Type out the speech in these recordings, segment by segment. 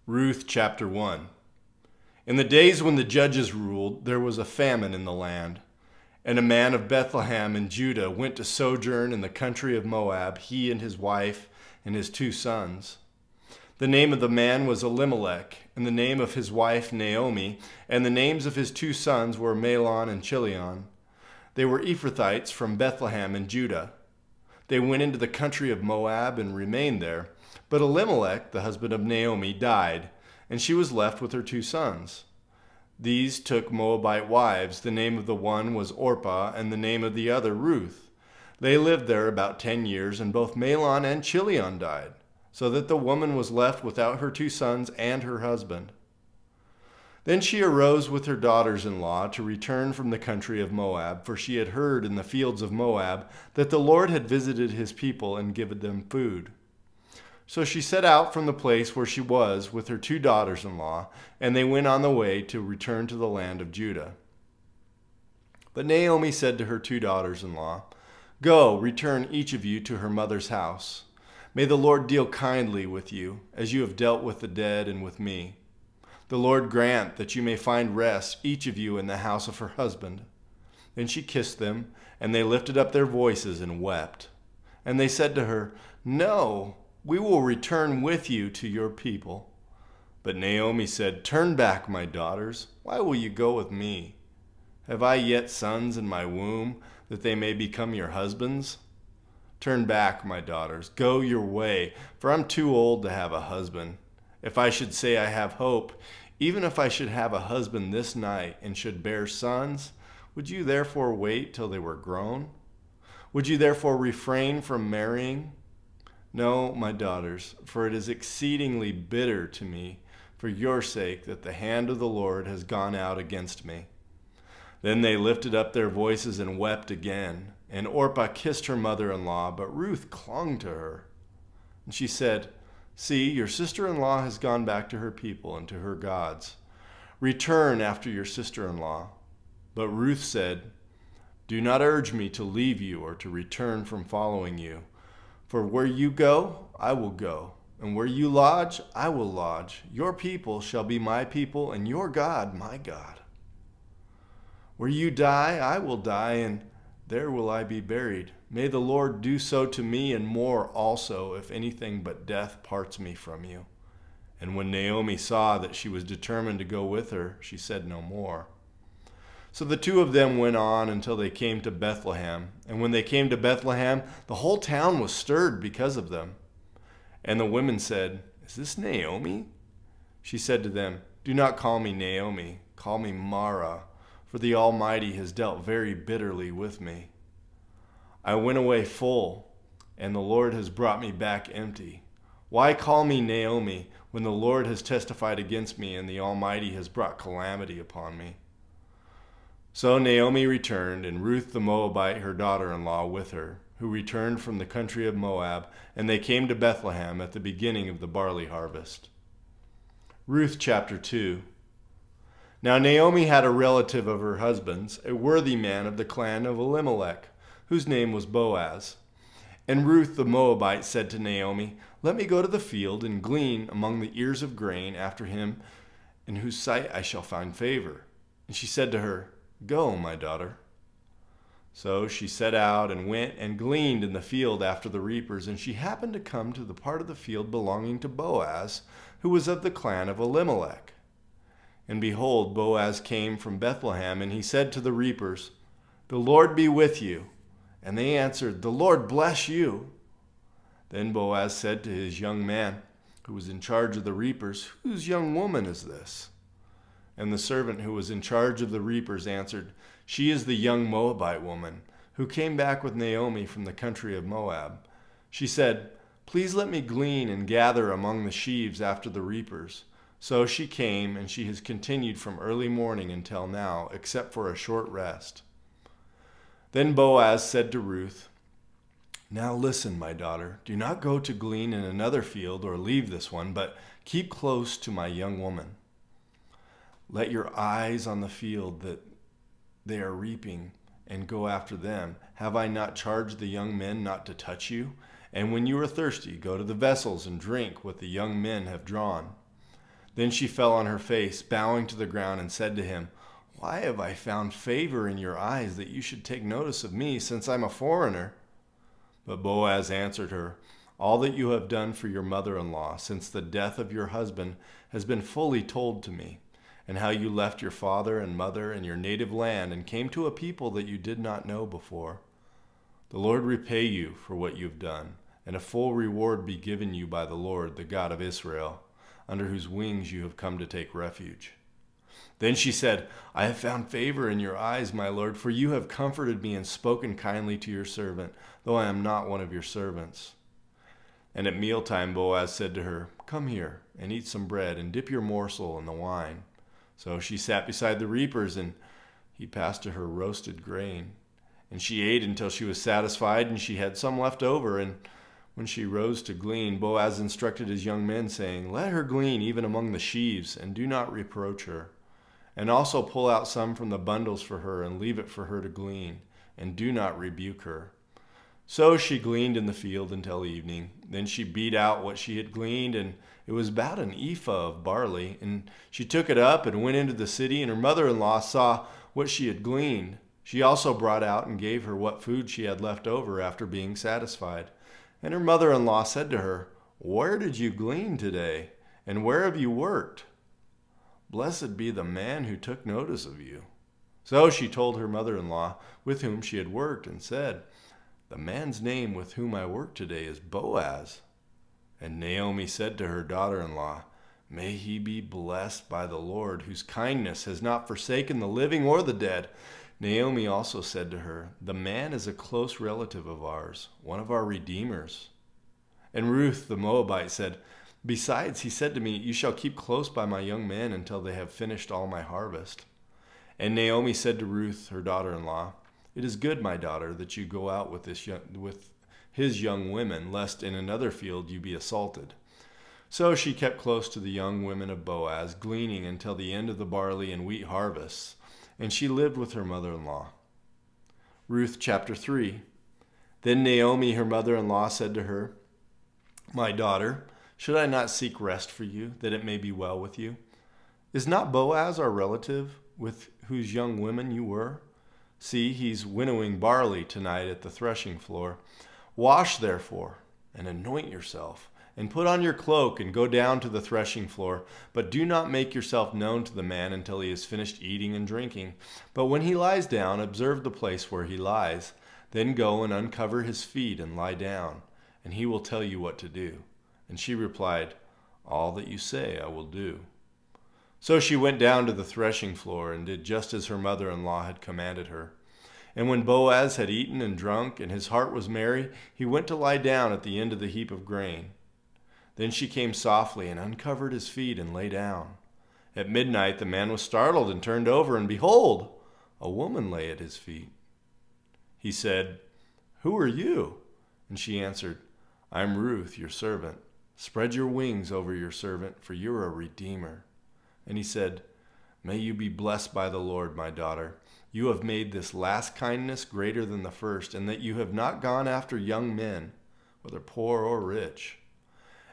Ruth chapter 1. In the days when the judges ruled, there was a famine in the land. And a man of Bethlehem in Judah went to sojourn in the country of Moab, he and his wife and his 2 sons. The name of the man was Elimelech, and the name of his wife Naomi, and the names of his 2 sons were Mahlon and Chilion. They were Ephrathites from Bethlehem in Judah. They went into the country of Moab and remained there. But Elimelech, the husband of Naomi, died, and she was left with her 2 sons. These took Moabite wives. The name of the one was Orpah, and the name of the other Ruth. They lived there about 10 years, and both Mahlon and Chilion died, so that the woman was left without her 2 sons and her husband. Then she arose with her daughters-in-law to return from the country of Moab, for she had heard in the fields of Moab that the Lord had visited his people and given them food. So she set out from the place where she was with her 2 daughters-in-law, and they went on the way to return to the land of Judah. But Naomi said to her 2 daughters-in-law, "Go, return each of you to her mother's house. May the Lord deal kindly with you, as you have dealt with the dead and with me. The Lord grant that you may find rest, each of you in the house of her husband." Then she kissed them, and they lifted up their voices and wept. And they said to her, "No, we will return with you to your people." But Naomi said, "Turn back, my daughters. Why will you go with me? Have I yet sons in my womb, that they may become your husbands? Turn back, my daughters. Go your way, for I'm too old to have a husband. If I should say I have hope, even if I should have a husband this night and should bear sons, would you therefore wait till they were grown? Would you therefore refrain from marrying? No, my daughters, for it is exceedingly bitter to me for your sake that the hand of the Lord has gone out against me." Then they lifted up their voices and wept again. And Orpah kissed her mother-in-law, but Ruth clung to her. And she said, "See, your sister-in-law has gone back to her people and to her gods. Return after your sister-in-law." But Ruth said, "Do not urge me to leave you or to return from following you. For where you go, I will go, and where you lodge, I will lodge. Your people shall be my people, and your God my God. Where you die, I will die, and there will I be buried. May the Lord do so to me and more also, if anything but death parts me from you." And when Naomi saw that she was determined to go with her, she said no more. So the 2 of them went on until they came to Bethlehem. And when they came to Bethlehem, the whole town was stirred because of them. And the women said, "Is this Naomi?" She said to them, "Do not call me Naomi, call me Mara, for the Almighty has dealt very bitterly with me. I went away full, and the Lord has brought me back empty. Why call me Naomi when the Lord has testified against me and the Almighty has brought calamity upon me?" So Naomi returned, and Ruth the Moabite, her daughter-in-law, with her, who returned from the country of Moab, and they came to Bethlehem at the beginning of the barley harvest. Ruth chapter 2. Now Naomi had a relative of her husband's, a worthy man of the clan of Elimelech, whose name was Boaz. And Ruth the Moabite said to Naomi, "Let me go to the field and glean among the ears of grain after him in whose sight I shall find favor." And she said to her, "Go, my daughter." So she set out and went and gleaned in the field after the reapers, and she happened to come to the part of the field belonging to Boaz, who was of the clan of Elimelech. And behold, Boaz came from Bethlehem, and he said to the reapers, "The Lord be with you." And they answered, "The Lord bless you." Then Boaz said to his young man, who was in charge of the reapers, "Whose young woman is this?" And the servant who was in charge of the reapers answered, "She is the young Moabite woman, who came back with Naomi from the country of Moab. She said, 'Please let me glean and gather among the sheaves after the reapers.' So she came, and she has continued from early morning until now, except for a short rest." Then Boaz said to Ruth, "Now listen, my daughter, do not go to glean in another field or leave this one, but keep close to my young woman. Let your eyes on the field that they are reaping and go after them. Have I not charged the young men not to touch you? And when you are thirsty, go to the vessels and drink what the young men have drawn." Then she fell on her face, bowing to the ground, and said to him, "Why have I found favor in your eyes that you should take notice of me, since I'm a foreigner?" But Boaz answered her, "All that you have done for your mother-in-law since the death of your husband has been fully told to me, and how you left your father and mother and your native land and came to a people that you did not know before. The Lord repay you for what you have done, and a full reward be given you by the Lord, the God of Israel, under whose wings you have come to take refuge." Then she said, "I have found favor in your eyes, my lord, for you have comforted me and spoken kindly to your servant, though I am not one of your servants." And at mealtime Boaz said to her, "Come here and eat some bread and dip your morsel in the wine." So she sat beside the reapers, and he passed to her roasted grain. And she ate until she was satisfied, and she had some left over. And when she rose to glean, Boaz instructed his young men, saying, "Let her glean even among the sheaves, and do not reproach her. And also pull out some from the bundles for her, and leave it for her to glean, and do not rebuke her." So she gleaned in the field until evening. Then she beat out what she had gleaned, and it was about an ephah of barley. And she took it up and went into the city, and her mother-in-law saw what she had gleaned. She also brought out and gave her what food she had left over after being satisfied. And her mother-in-law said to her, "Where did you glean today? And where have you worked? Blessed be the man who took notice of you." So she told her mother-in-law with whom she had worked, and said, "The man's name with whom I work today is Boaz." And Naomi said to her daughter-in-law, "May he be blessed by the Lord, whose kindness has not forsaken the living or the dead." Naomi also said to her, "The man is a close relative of ours, one of our redeemers." And Ruth the Moabite said, "Besides, he said to me, 'You shall keep close by my young men until they have finished all my harvest.'" And Naomi said to Ruth, her daughter-in-law, "It is good, my daughter, that you go out with his young women, lest in another field you be assaulted." So she kept close to the young women of Boaz, gleaning until the end of the barley and wheat harvests, and she lived with her mother-in-law. Ruth chapter 3. Then Naomi, her mother-in-law, said to her, "My daughter, should I not seek rest for you, that it may be well with you? Is not Boaz our relative, with whose young women you were? See, he's winnowing barley tonight at the threshing floor. Wash, therefore, and anoint yourself, and put on your cloak, and go down to the threshing floor. But do not make yourself known to the man until he has finished eating and drinking. But when he lies down, observe the place where he lies. Then go and uncover his feet and lie down, and he will tell you what to do." And she replied, "All that you say I will do." So she went down to the threshing floor and did just as her mother-in-law had commanded her. And when Boaz had eaten and drunk, and his heart was merry, he went to lie down at the end of the heap of grain. Then she came softly and uncovered his feet and lay down. At midnight the man was startled and turned over, and behold, a woman lay at his feet. He said, "Who are you?" And she answered, "I am Ruth, your servant. Spread your wings over your servant, for you are a redeemer." And he said, "May you be blessed by the Lord, my daughter. You have made this last kindness greater than the first, and that you have not gone after young men, whether poor or rich.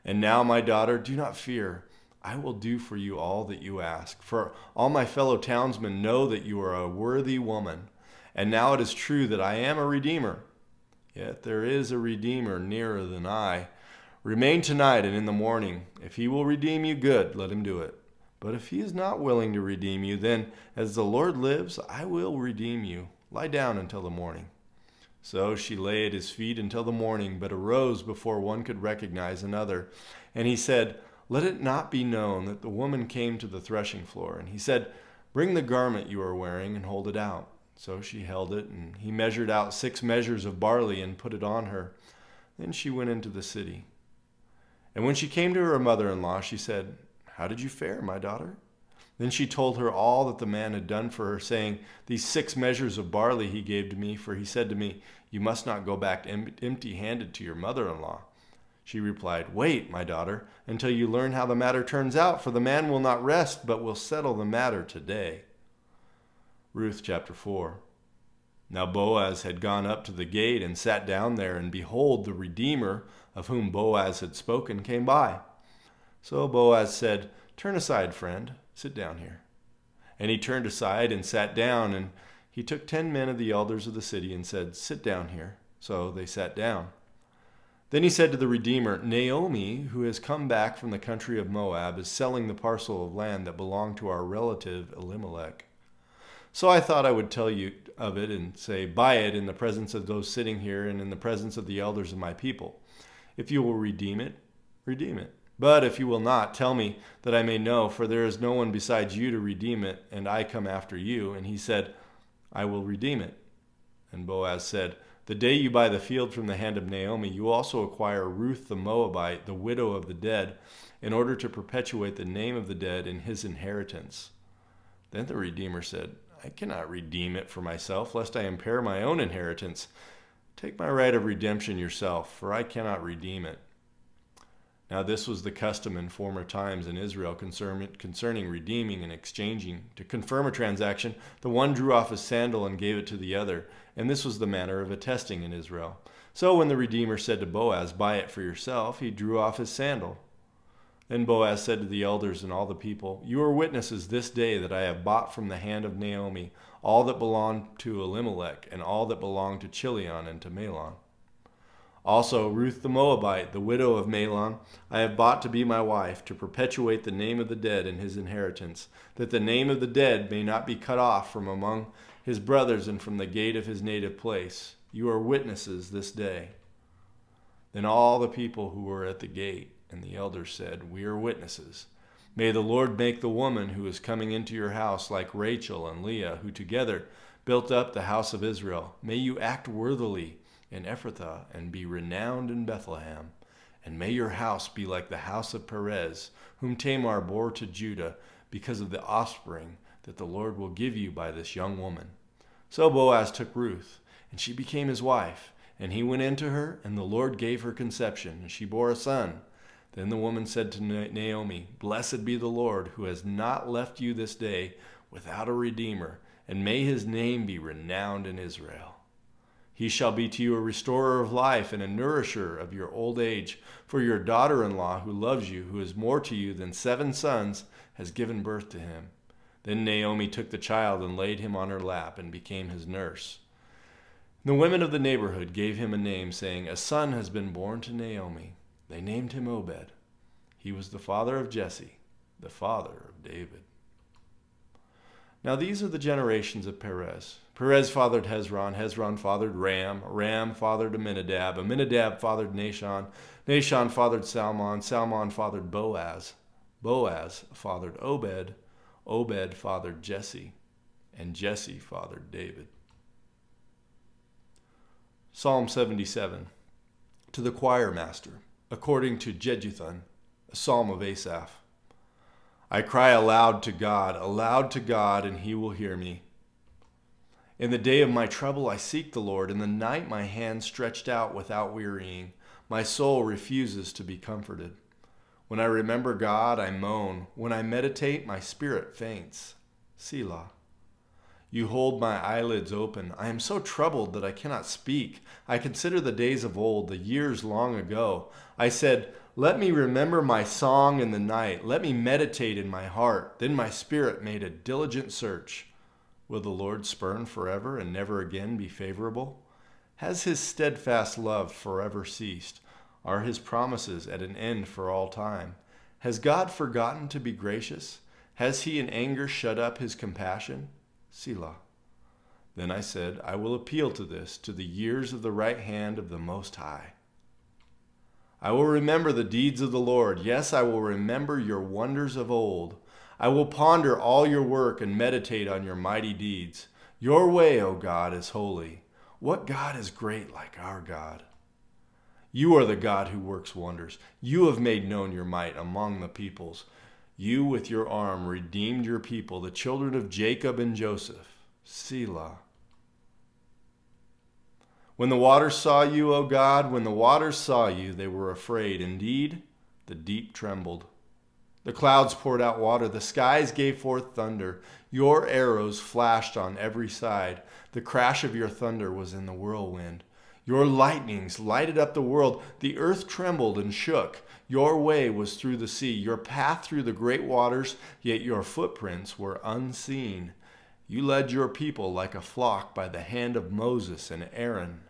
And now, my daughter, do not fear. I will do for you all that you ask. For all my fellow townsmen know that you are a worthy woman. And now it is true that I am a redeemer. Yet there is a redeemer nearer than I. Remain tonight, and in the morning, if he will redeem you, good, let him do it. But if he is not willing to redeem you, then, as the Lord lives, I will redeem you. Lie down until the morning." So she lay at his feet until the morning, but arose before one could recognize another. And he said, "Let it not be known that the woman came to the threshing floor." And he said, "Bring the garment you are wearing and hold it out." So she held it, and he measured out 6 measures of barley and put it on her. Then she went into the city. And when she came to her mother-in-law, she said, "How did you fare, my daughter?" Then she told her all that the man had done for her, saying, "These 6 measures of barley he gave to me, for he said to me, 'You must not go back empty-handed to your mother-in-law.'" She replied, "Wait, my daughter, until you learn how the matter turns out, for the man will not rest, but will settle the matter today." Ruth chapter 4. Now Boaz had gone up to the gate and sat down there, and behold, the Redeemer, of whom Boaz had spoken, came by. So Boaz said, "Turn aside, friend. Sit down here." And he turned aside and sat down, and he took 10 men of the elders of the city and said, "Sit down here." So they sat down. Then he said to the Redeemer, "Naomi, who has come back from the country of Moab, is selling the parcel of land that belonged to our relative Elimelech. So I thought I would tell you of it and say, buy it in the presence of those sitting here and in the presence of the elders of my people. If you will redeem it, redeem it. But if you will not, tell me that I may know, for there is no one besides you to redeem it, and I come after you." And he said, "I will redeem it." And Boaz said, "The day you buy the field from the hand of Naomi, you also acquire Ruth the Moabite, the widow of the dead, in order to perpetuate the name of the dead in his inheritance." Then the Redeemer said, "I cannot redeem it for myself, lest I impair my own inheritance. Take my right of redemption yourself, for I cannot redeem it." Now this was the custom in former times in Israel concerning redeeming and exchanging. To confirm a transaction, the one drew off his sandal and gave it to the other, and this was the manner of attesting in Israel. So when the Redeemer said to Boaz, "Buy it for yourself," he drew off his sandal. Then Boaz said to the elders and all the people, "You are witnesses this day that I have bought from the hand of Naomi all that belonged to Elimelech and all that belonged to Chilion and to Mahlon. Also Ruth the Moabite, the widow of Mahlon, I have bought to be my wife, to perpetuate the name of the dead in his inheritance, that the name of the dead may not be cut off from among his brothers and from the gate of his native place. You are witnesses this day." Then all the people who were at the gate and the elders said, "We are witnesses. May the Lord make the woman who is coming into your house like Rachel and Leah, who together built up the house of Israel. May you act worthily in Ephrathah and be renowned in Bethlehem. And may your house be like the house of Perez, whom Tamar bore to Judah, because of the offspring that the Lord will give you by this young woman." So Boaz took Ruth, and she became his wife. And he went into her, and the Lord gave her conception, and she bore a son. Then the woman said to Naomi, "Blessed be the Lord, who has not left you this day without a redeemer, and may his name be renowned in Israel. He shall be to you a restorer of life and a nourisher of your old age, for your daughter-in-law who loves you, who is more to you than 7 sons, has given birth to him." Then Naomi took the child and laid him on her lap and became his nurse. The women of the neighborhood gave him a name, saying, "A son has been born to Naomi." They named him Obed. He was the father of Jesse, the father of David. Now these are the generations of Perez. Perez fathered Hezron. Hezron fathered Ram. Ram fathered Amminadab. Amminadab fathered Nahshon. Nahshon fathered Salmon. Salmon fathered Boaz. Boaz fathered Obed. Obed fathered Jesse. And Jesse fathered David. Psalm 77. To the choir master, according to Jeduthun, a psalm of Asaph. I cry aloud to God, and he will hear me. In the day of my trouble I seek the Lord. In the night my hand stretched out without wearying. My soul refuses to be comforted. When I remember God, I moan. When I meditate, my spirit faints. Selah. You hold my eyelids open. I am so troubled that I cannot speak. I consider the days of old, the years long ago. I said, let me remember my song in the night. Let me meditate in my heart. Then my spirit made a diligent search. Will the Lord spurn forever and never again be favorable? Has his steadfast love forever ceased? Are his promises at an end for all time? Has God forgotten to be gracious? Has he in anger shut up his compassion? Selah. Then I said, I will appeal to this, to the years of the right hand of the Most High. I will remember the deeds of the Lord. Yes, I will remember your wonders of old. I will ponder all your work and meditate on your mighty deeds. Your way, O God, is holy. What God is great like our God? You are the God who works wonders. You have made known your might among the peoples. You with your arm redeemed your people, the children of Jacob and Joseph. Selah. When the waters saw you, O God, when the waters saw you, they were afraid. Indeed, the deep trembled. The clouds poured out water. The skies gave forth thunder. Your arrows flashed on every side. The crash of your thunder was in the whirlwind. Your lightnings lighted up the world. The earth trembled and shook. Your way was through the sea, your path through the great waters, yet your footprints were unseen. You led your people like a flock by the hand of Moses and Aaron.